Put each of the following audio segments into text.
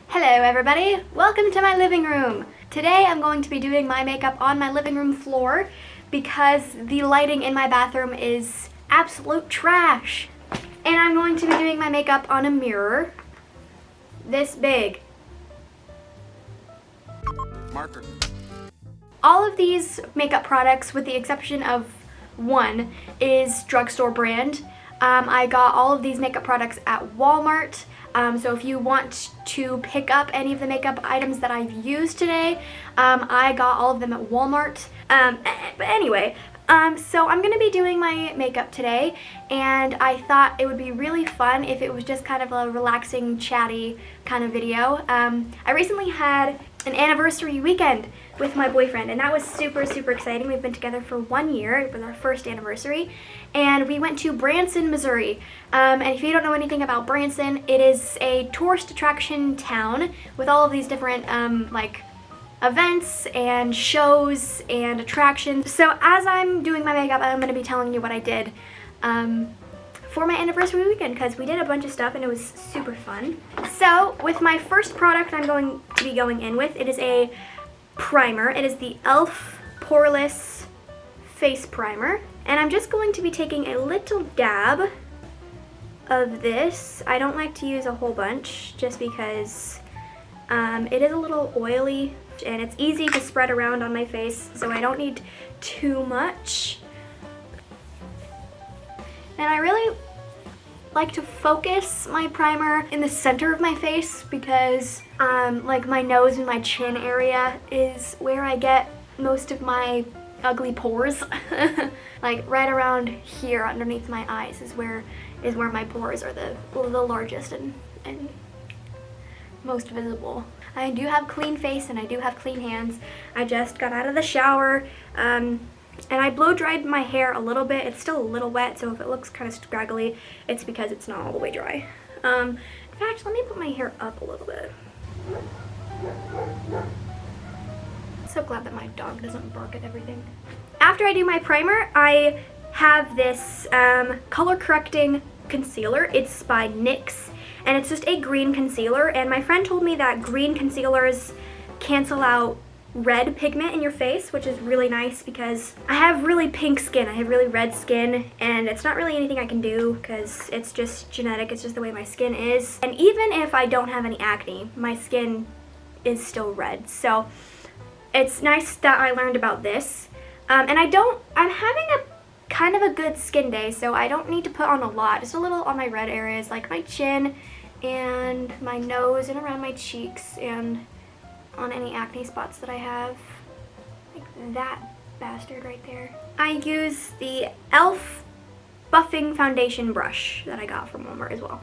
Hello everybody, welcome to my living room. Today I'm going to be doing my makeup on my living room floor because the lighting in my bathroom is absolute trash. And I'm going to be doing my makeup on a mirror this big. Marker. All of these makeup products, with the exception of one, is drugstore brand. I got all of these makeup products at Walmart. So if you want to pick up any of the makeup items that I've used today, I got all of them at Walmart. But anyway, so I'm gonna be doing my makeup today, and I thought it would be really fun if it was just kind of a relaxing, chatty kind of video. I recently had an anniversary weekend with my boyfriend, and that was super exciting. We've been together for 1 year. It was our first anniversary, and we went to Branson, Missouri. And if you don't know anything about Branson, it is a tourist attraction town with all of these different like events and shows and attractions. So as I'm doing my makeup, I'm going to be telling you what I did for my anniversary weekend, because we did a bunch of stuff and it was super fun. So with my first product I'm going to be going in with, it is a primer. It is the e.l.f. Poreless Face Primer. And I'm just going to be taking a little dab of this. I don't like to use a whole bunch just because it is a little oily and it's easy to spread around on my face, so I don't need too much. And I really like to focus my primer in the center of my face because like my nose and my chin area is where I get most of my ugly pores. Like right around here underneath my eyes is where my pores are the largest and most visible. I do have clean face and I do have clean hands. I just got out of the shower and I blow dried my hair a little bit. It's still a little wet, so if it looks kind of scraggly, it's because it's not all the way dry. In fact, let me put my hair up a little bit. So glad that my dog doesn't bark at everything. After I do my primer, I have this color correcting concealer. It's by NYX, and it's just a green concealer, and my friend told me that green concealers cancel out red pigment in your face, which is really nice because I have really pink skin. I have really red skin, and it's not really anything I can do because it's just genetic. It's just the way my skin is. And even if I don't have any acne, my skin is still red. So it's nice that I learned about this. And I'm having a kind of a good skin day, so I don't need to put on a lot. Just a little on my red areas, like my chin and my nose and around my cheeks and on any acne spots that I have. Like that bastard right there. I use the e.l.f. buffing foundation brush that I got from Walmart as well.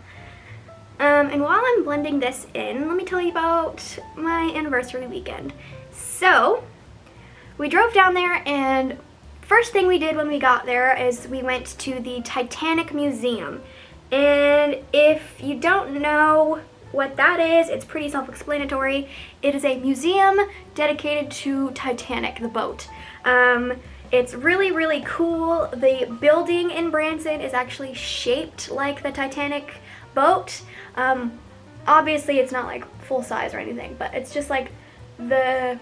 And while I'm blending this in, let me tell you about my anniversary weekend. So we drove down there, and first thing we did when we got there is we went to the Titanic Museum. And if you don't know what that is, it's pretty self-explanatory. It is a museum dedicated to Titanic, the boat. It's really cool. The building in Branson is actually shaped like the Titanic boat. Obviously it's not like full size or anything, but it's just like what's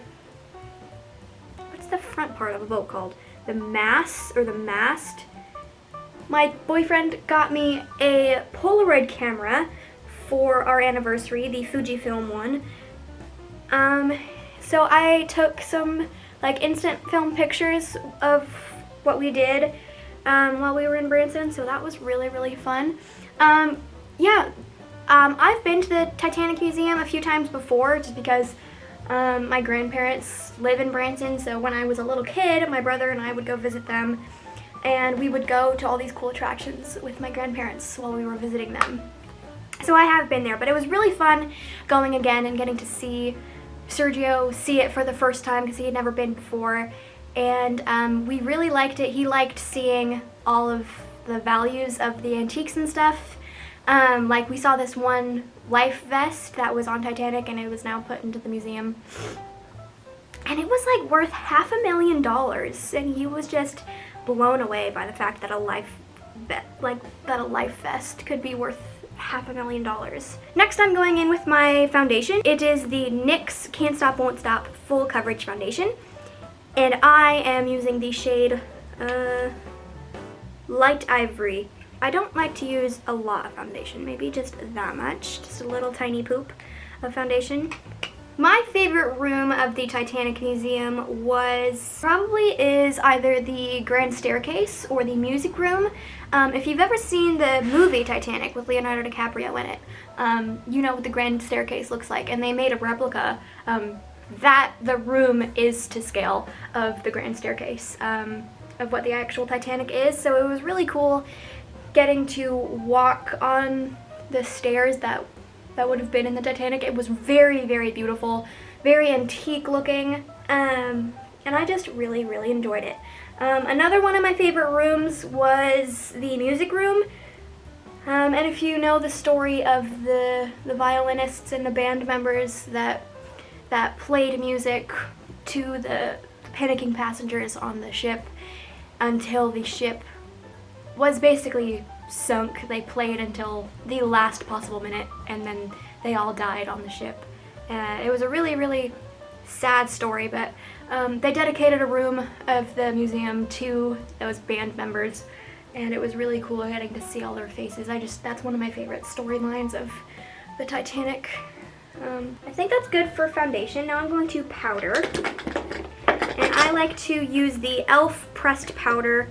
the front part of a boat called? The mast or the mast. My boyfriend got me a Polaroid camera for our anniversary, the Fujifilm one. So I took some like instant film pictures of what we did while we were in Branson, so that was really fun. Yeah, I've been to the Titanic Museum a few times before just because my grandparents live in Branson, so when I was a little kid, my brother and I would go visit them, and we would go to all these cool attractions with my grandparents while we were visiting them. So I have been there, but it was really fun going again and getting to see Sergio see it for the first time because he had never been before, and we really liked it. He liked seeing all of the values of the antiques and stuff. Like we saw this one life vest that was on Titanic and it was now put into the museum. And it was like worth $500,000, and he was just blown away by the fact that a life vest could be worth $500,000. Next, I'm going in with my foundation. It is the NYX Can't Stop Won't Stop Full Coverage Foundation. And I am using the shade Light Ivory. I don't like to use a lot of foundation, maybe just that much, just a little tiny poop of foundation. My favorite room of the Titanic Museum probably is either the Grand Staircase or the music room. If you've ever seen the movie Titanic with Leonardo DiCaprio in it, you know what the Grand Staircase looks like, and they made a replica that the room is to scale of the Grand Staircase, of what the actual Titanic is. So it was really cool getting to walk on the stairs that would have been in the Titanic. It was very, very beautiful, very antique looking, and I just really, really enjoyed it. Another one of my favorite rooms was the music room. And if you know the story of the violinists and the band members that played music to the panicking passengers on the ship until the ship was basically sunk, they played until the last possible minute, and then they all died on the ship. It was a really, really sad story, but they dedicated a room of the museum to those band members, and it was really cool getting to see all their faces. That's one of my favorite storylines of the Titanic. I think that's good for foundation. Now I'm going to powder, and I like to use the e.l.f. pressed powder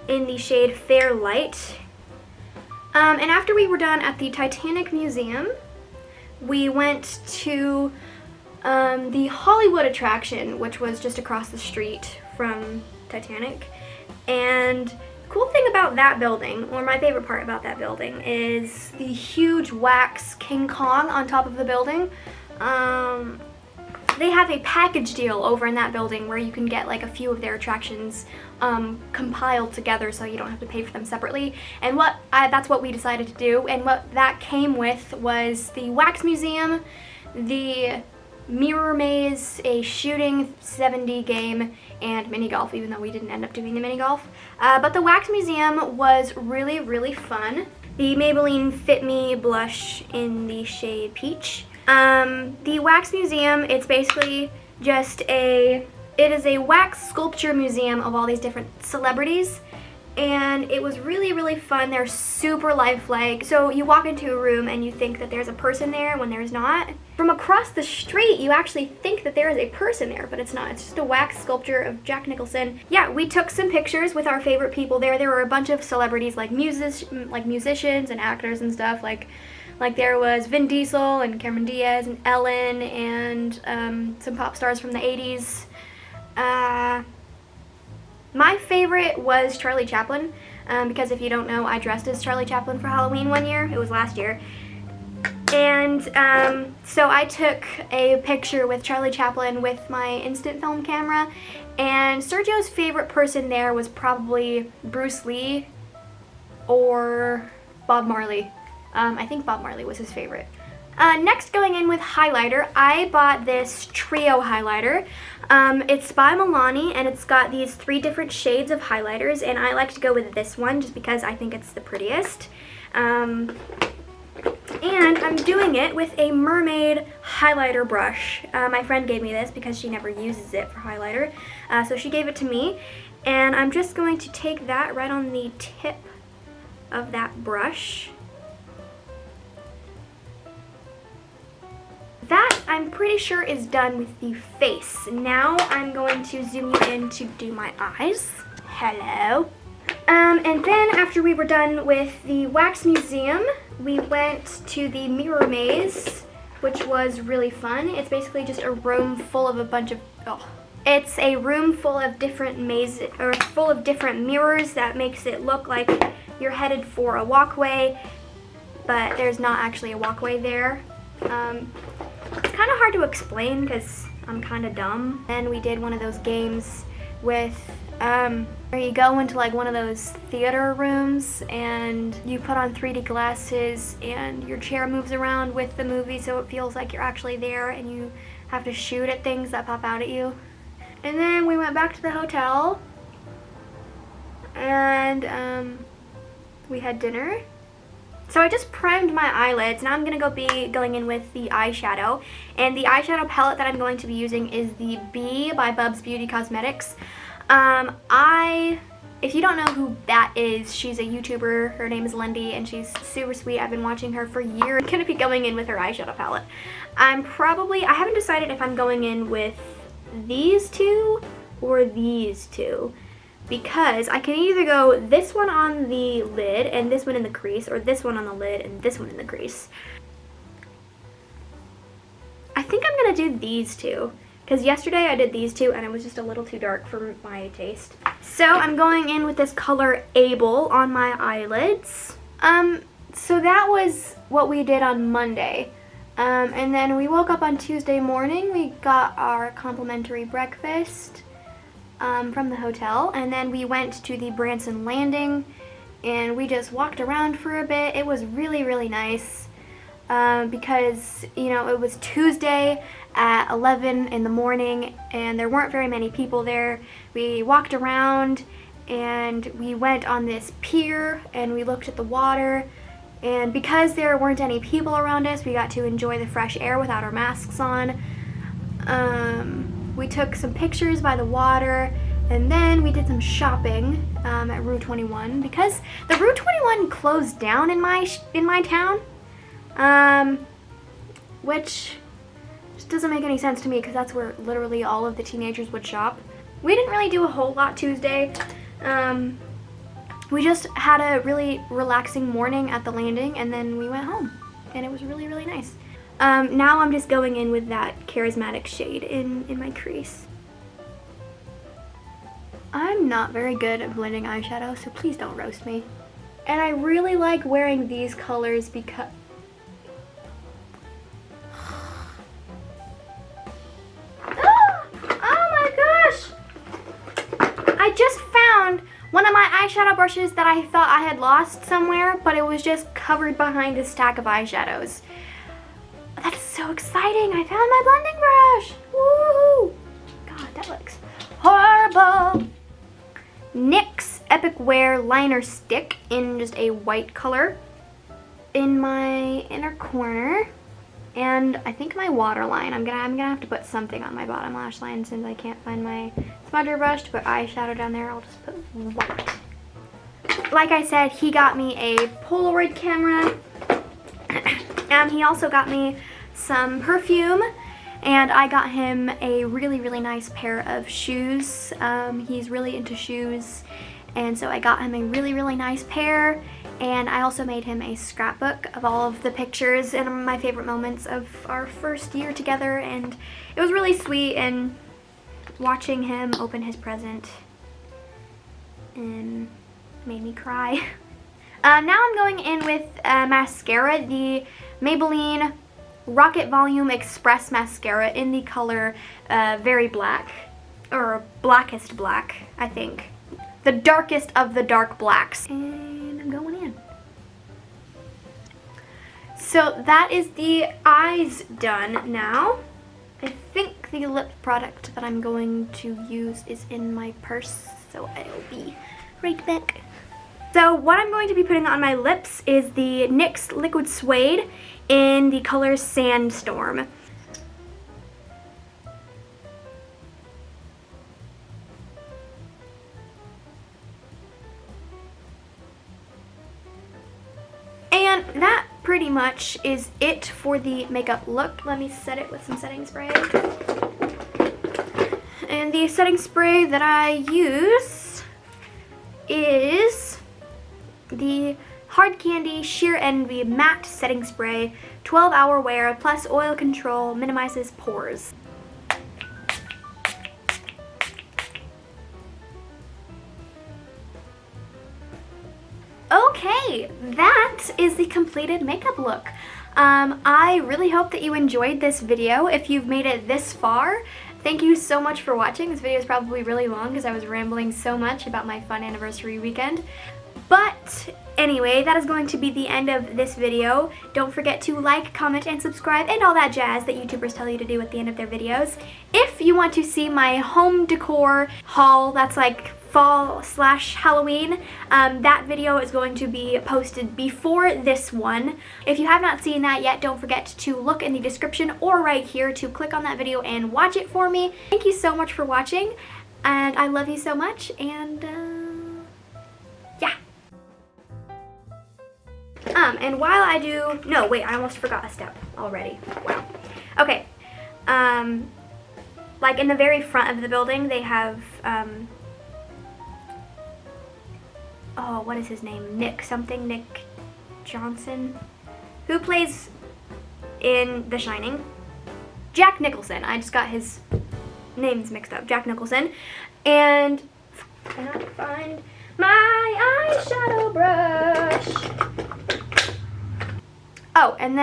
in the shade Fair Light. And after we were done at the Titanic Museum, we went to the Hollywood attraction, which was just across the street from Titanic. And the cool thing about that building, or my favorite part about that building, is the huge wax King Kong on top of the building. They have a package deal over in that building where you can get like a few of their attractions compiled together, so you don't have to pay for them separately. And that's what we decided to do. And what that came with was the Wax Museum, the Mirror Maze, a shooting 70 game, and mini golf, even though we didn't end up doing the mini golf. But the Wax Museum was really, really fun. The Maybelline Fit Me blush in the shade Peach. The Wax Museum, it's basically just it is a wax sculpture museum of all these different celebrities, and it was really, really fun. They're super lifelike. So you walk into a room and you think that there's a person there when there's not. From across the street, you actually think that there is a person there, but it's not. It's just a wax sculpture of Jack Nicholson. Yeah, we took some pictures with our favorite people there. There were a bunch of celebrities, like musicians and actors and stuff. Like there was Vin Diesel and Cameron Diaz and Ellen and some pop stars from the 80s. My favorite was Charlie Chaplin, because if you don't know, I dressed as Charlie Chaplin for Halloween one year. It was last year. And so I took a picture with Charlie Chaplin with my instant film camera, and Sergio's favorite person there was probably Bruce Lee or Bob Marley. I think Bob Marley was his favorite. Next, going in with highlighter, I bought this Trio highlighter. It's by Milani, and it's got these 3 different shades of highlighters, and I like to go with this one just because I think it's the prettiest. And I'm doing it with a mermaid highlighter brush. My friend gave me this because she never uses it for highlighter, so she gave it to me, and I'm just going to take that right on the tip of that brush. That, I'm pretty sure, is done with the face. Now I'm going to zoom you in to do my eyes. Hello. And then after we were done with the Wax Museum, we went to the Mirror Maze, which was really fun. It's basically just a room full of it's a room full of different mazes, or full of different mirrors that makes it look like you're headed for a walkway, but there's not actually a walkway there. It's kind of hard to explain because I'm kind of dumb. And we did one of those games with where you go into like one of those theater rooms and you put on 3D glasses and your chair moves around with the movie, so it feels like you're actually there, and you have to shoot at things that pop out at you. And then we went back to the hotel and we had dinner, So I just primed my eyelids. Now I'm going to be going in with the eyeshadow. And the eyeshadow palette that I'm going to be using is the B by Bubs Beauty Cosmetics. If you don't know who that is, she's a YouTuber. Her name is Lindy, and she's super sweet. I've been watching her for years. I'm going to be going in with her eyeshadow palette. I haven't decided if I'm going in with these two or these two, because I can either go this one on the lid and this one in the crease, or this one on the lid and this one in the crease. I think I'm going to do these two, because yesterday I did these two and it was just a little too dark for my taste. So I'm going in with this color Able on my eyelids. So that was what we did on Monday. And then we woke up on Tuesday morning. We got our complimentary breakfast from the hotel, and then we went to the Branson landing and we just walked around for a bit. It was really, really nice because, you know, it was Tuesday at 11 in the morning and there weren't very many people there. We walked around and we went on this pier and we looked at the water, and because there weren't any people around us, we got to enjoy the fresh air without our masks on. We took some pictures by the water, and then we did some shopping at Rue 21, because the Rue 21 closed down in my town, which just doesn't make any sense to me, because that's where literally all of the teenagers would shop. We didn't really do a whole lot Tuesday. We just had a really relaxing morning at the landing, and then we went home, and it was really, really nice. Now I'm just going in with that charismatic shade in my crease. I'm not very good at blending eyeshadow, so please don't roast me. And I really like wearing these colors because... Oh my gosh! I just found one of my eyeshadow brushes that I thought I had lost somewhere, but it was just covered behind a stack of eyeshadows. That is so exciting! I found my blending brush! Woo! God, that looks horrible! NYX Epic Wear Liner Stick in just a white color in my inner corner, and I think my waterline. I'm gonna have to put something on my bottom lash line since I can't find my smudger brush to put eyeshadow down there. I'll just put white. Like I said, he got me a Polaroid camera. He also got me some perfume, and I got him a really, really nice pair of shoes. He's really into shoes, and so I got him a really, really nice pair, and I also made him a scrapbook of all of the pictures and my favorite moments of our first year together, and it was really sweet, and watching him open his present made me cry. Now I'm going in with mascara, the Maybelline Rocket Volume Express Mascara in the color Very Black, or Blackest Black, I think. The darkest of the dark blacks. And I'm going in. So that is the eyes done now. I think the lip product that I'm going to use is in my purse, so I'll be right back. So what I'm going to be putting on my lips is the NYX Liquid Suede in the color Sandstorm. And that pretty much is it for the makeup look. Let me set it with some setting spray. And the setting spray that I use is the Hard Candy Sheer Envy Matte Setting Spray, 12-hour wear plus oil control, minimizes pores. Okay, that is the completed makeup look. I really hope that you enjoyed this video. If you've made it this far, thank you so much for watching. This video is probably really long because I was rambling so much about my fun anniversary weekend. But anyway, that is going to be the end of this video. Don't forget to like, comment, and subscribe, and all that jazz that YouTubers tell you to do at the end of their videos. If you want to see my home decor haul, that's like fall/Halloween. That video is going to be posted before this one. If you have not seen that yet, don't forget to look in the description or right here to click on that video and watch it for me. Thank you so much for watching, and I love you so much, and yeah. And while I do, no, wait, I almost forgot a step already. Wow. Okay. Like in the very front of the building, they have, oh, what is his name? Nick Johnson, who plays in The Shining. Jack Nicholson. I just got his names mixed up. Jack Nicholson. And I cannot find my eyeshadow brush. Oh, and